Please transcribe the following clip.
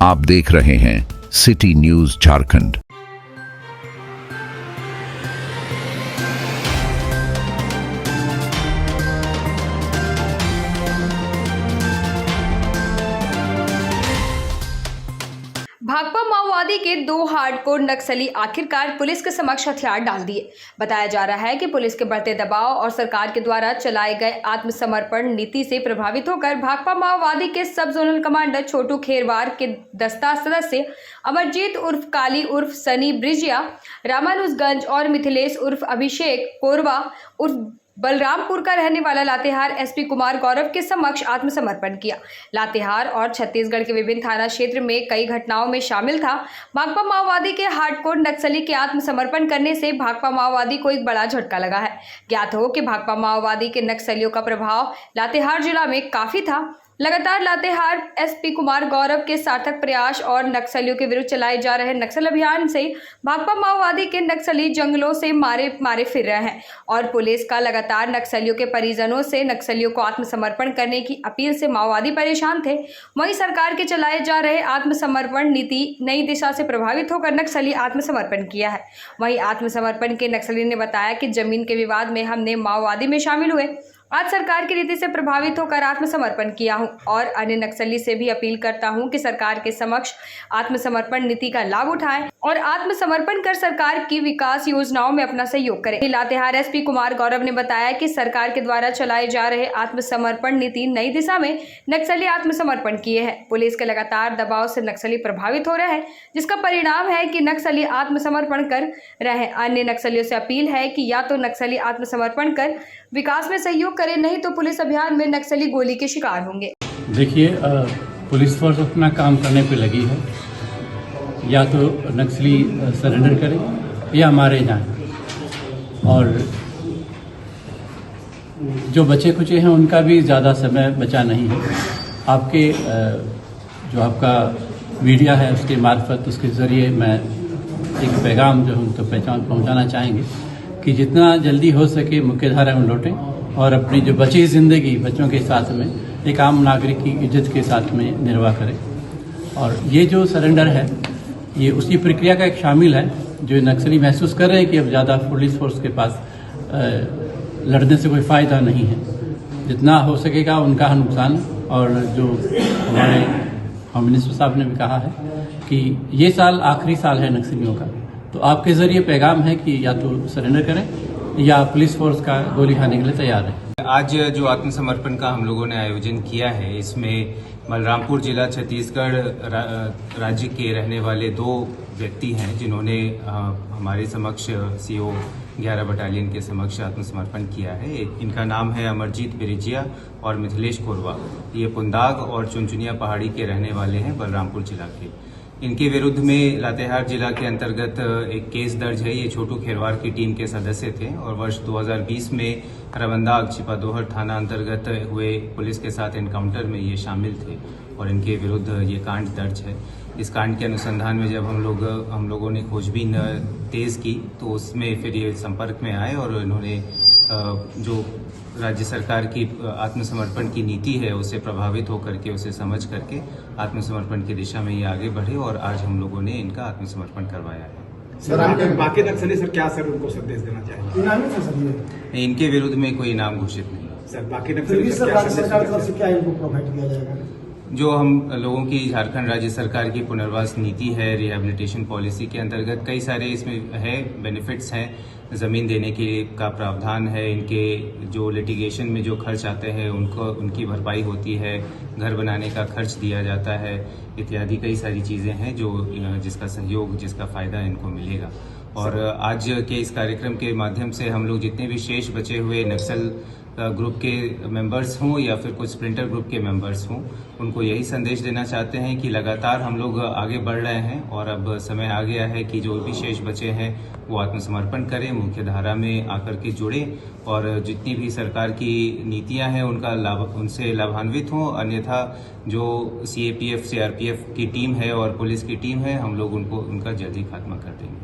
आप देख रहे हैं सिटी न्यूज झारखंड। भाकपा माओवादी के 2 हार्डकोर नक्सली आखिरकार पुलिस के समक्ष हथियार डाल दिए। बताया जा रहा है कि पुलिस के बढ़ते दबाव और सरकार के द्वारा चलाए गए आत्मसमर्पण नीति से प्रभावित होकर भाकपा माओवादी के सब जोनल कमांडर छोटू खेरवार के दस्ता सदस्य अमरजीत उर्फ काली उर्फ सनी ब्रिजिया, रामानुजगंज और मिथिलेश उर्फ अभिषेक कोरवा उर्फ बलरामपुर का रहने वाला लातेहार एसपी कुमार गौरव के समक्ष आत्मसमर्पण किया। लातेहार और छत्तीसगढ़ के विभिन्न थाना क्षेत्र में कई घटनाओं में शामिल था। भाकपा माओवादी के हार्डकोर नक्सली के आत्मसमर्पण करने से भाकपा माओवादी को एक बड़ा झटका लगा है। ज्ञात हो कि भाकपा माओवादी के नक्सलियों का प्रभाव लातेहार जिला में काफी था। लगातार लातेहार एसपी कुमार गौरव के सार्थक प्रयास और नक्सलियों के विरुद्ध चलाए जा रहे नक्सल अभियान से भाकपा माओवादी के नक्सली जंगलों से मारे फिर रहे हैं और पुलिस का लगातार नक्सलियों के परिजनों से नक्सलियों को आत्मसमर्पण करने की अपील से माओवादी परेशान थे। वहीं सरकार के चलाए जा रहे आत्मसमर्पण नीति नई दिशा से प्रभावित होकर नक्सली आत्मसमर्पण किया है। वहीं आत्मसमर्पण के नक्सली ने बताया कि जमीन के विवाद में हमने माओवादी में शामिल हुए, आज सरकार की नीति से प्रभावित होकर आत्मसमर्पण किया हूं और अन्य नक्सली से भी अपील करता हूं कि सरकार के समक्ष आत्मसमर्पण नीति का लाभ उठाएं और आत्मसमर्पण कर सरकार की विकास योजनाओं में अपना सहयोग करें। लातेहार एसपी कुमार गौरव ने बताया कि सरकार के द्वारा चलाए जा रहे आत्मसमर्पण नीति नई दिशा में नक्सली आत्मसमर्पण किए हैं। पुलिस के लगातार दबाव से नक्सली प्रभावित हो रहे हैं, जिसका परिणाम है कि नक्सली आत्मसमर्पण कर रहे हैं। अन्य नक्सलियों से अपील है कि या तो नक्सली आत्मसमर्पण कर विकास में सहयोग करें, नहीं तो पुलिस अभियान में नक्सली गोली के शिकार होंगे। देखिए, पुलिस फोर्स अपना काम करने पे लगी है। या तो नक्सली सरेंडर करें या मारे जाएं, और जो बचे खुचे हैं उनका भी ज़्यादा समय बचा नहीं है। आपके जो आपका मीडिया है उसके मार्फत, उसके ज़रिए मैं एक पैगाम जो हम तो पहुंचाना चाहेंगे कि जितना जल्दी हो सके मुख्यधारा में लौटें और अपनी जो बची ज़िंदगी बच्चों के साथ में एक आम नागरिक की इज्जत के साथ में निर्वाह करें। और ये जो सरेंडर है ये उसी प्रक्रिया का एक शामिल है जो नक्सली महसूस कर रहे हैं कि अब ज़्यादा पुलिस फोर्स के पास लड़ने से कोई फ़ायदा नहीं है। जितना हो सकेगा उनका नुकसान, और जो हमारे होम मिनिस्टर साहब ने भी कहा है कि ये साल आखिरी साल है नक्सलियों का, तो आपके ज़रिए पैगाम है कि या तो सरेंडर करें या पुलिस फोर्स का गोली खाने के लिए तैयार है। आज जो आत्मसमर्पण का हम लोगों ने आयोजन किया है, इसमें बलरामपुर जिला छत्तीसगढ़ राज्य के रहने वाले 2 व्यक्ति हैं जिन्होंने हमारे समक्ष सीओ 11 बटालियन के समक्ष आत्मसमर्पण किया है। इनका नाम है अमरजीत ब्रिजिया और मिथिलेश कोरवा। ये पुंदाग और चुनचुनिया पहाड़ी के रहने वाले हैं, बलरामपुर जिला के। इनके विरुद्ध में लातेहार जिला के अंतर्गत एक केस दर्ज है। ये छोटू खेरवार की टीम के सदस्य थे और वर्ष 2020 में रवंदाग छिपादोहर थाना अंतर्गत हुए पुलिस के साथ एनकाउंटर में ये शामिल थे और इनके विरुद्ध ये कांड दर्ज है। इस कांड के अनुसंधान में जब हम लोगों ने खोजबीन तेज की तो उसमें फिर ये संपर्क में आए और इन्होंने जो राज्य सरकार की आत्मसमर्पण की नीति है उससे प्रभावित होकर के उसे समझ करके आत्मसमर्पण की दिशा में ये आगे बढ़े और आज हम लोगों ने इनका आत्मसमर्पण करवाया है। सर, बाकी नक्सली सर क्या सर उनको संदेश देना चाहिए? इनके विरुद्ध में कोई इनाम घोषित नहीं सर। बाकी नक्सली सरकार से क्या इनको प्रोवाइड किया जाएगा? जो हम लोगों की झारखंड राज्य सरकार की पुनर्वास नीति है, रिहेबिलिटेशन पॉलिसी के अंतर्गत कई सारे इसमें है बेनिफिट्स हैं। ज़मीन देने के का प्रावधान है, इनके जो लिटिगेशन में जो खर्च आते हैं उनकी भरपाई होती है, घर बनाने का खर्च दिया जाता है, इत्यादि कई सारी चीज़ें हैं जो जिसका सहयोग, जिसका फ़ायदा इनको मिलेगा। और आज के इस कार्यक्रम के माध्यम से हम लोग जितने भी शेष बचे हुए नक्सल ग्रुप के मेंबर्स हों या फिर कुछ स्प्रिंटर ग्रुप के मेंबर्स हों, उनको यही संदेश देना चाहते हैं कि लगातार हम लोग आगे बढ़ रहे हैं और अब समय आ गया है कि जो भी शेष बचे हैं वो आत्मसमर्पण करें, मुख्य धारा में आकर के जुड़े और जितनी भी सरकार की नीतियां हैं उनसे लाभान्वित हों। अन्यथा जो CAPF CRPF की टीम है और पुलिस की टीम है, हम लोग उनका जल्दी खात्मा कर देंगे।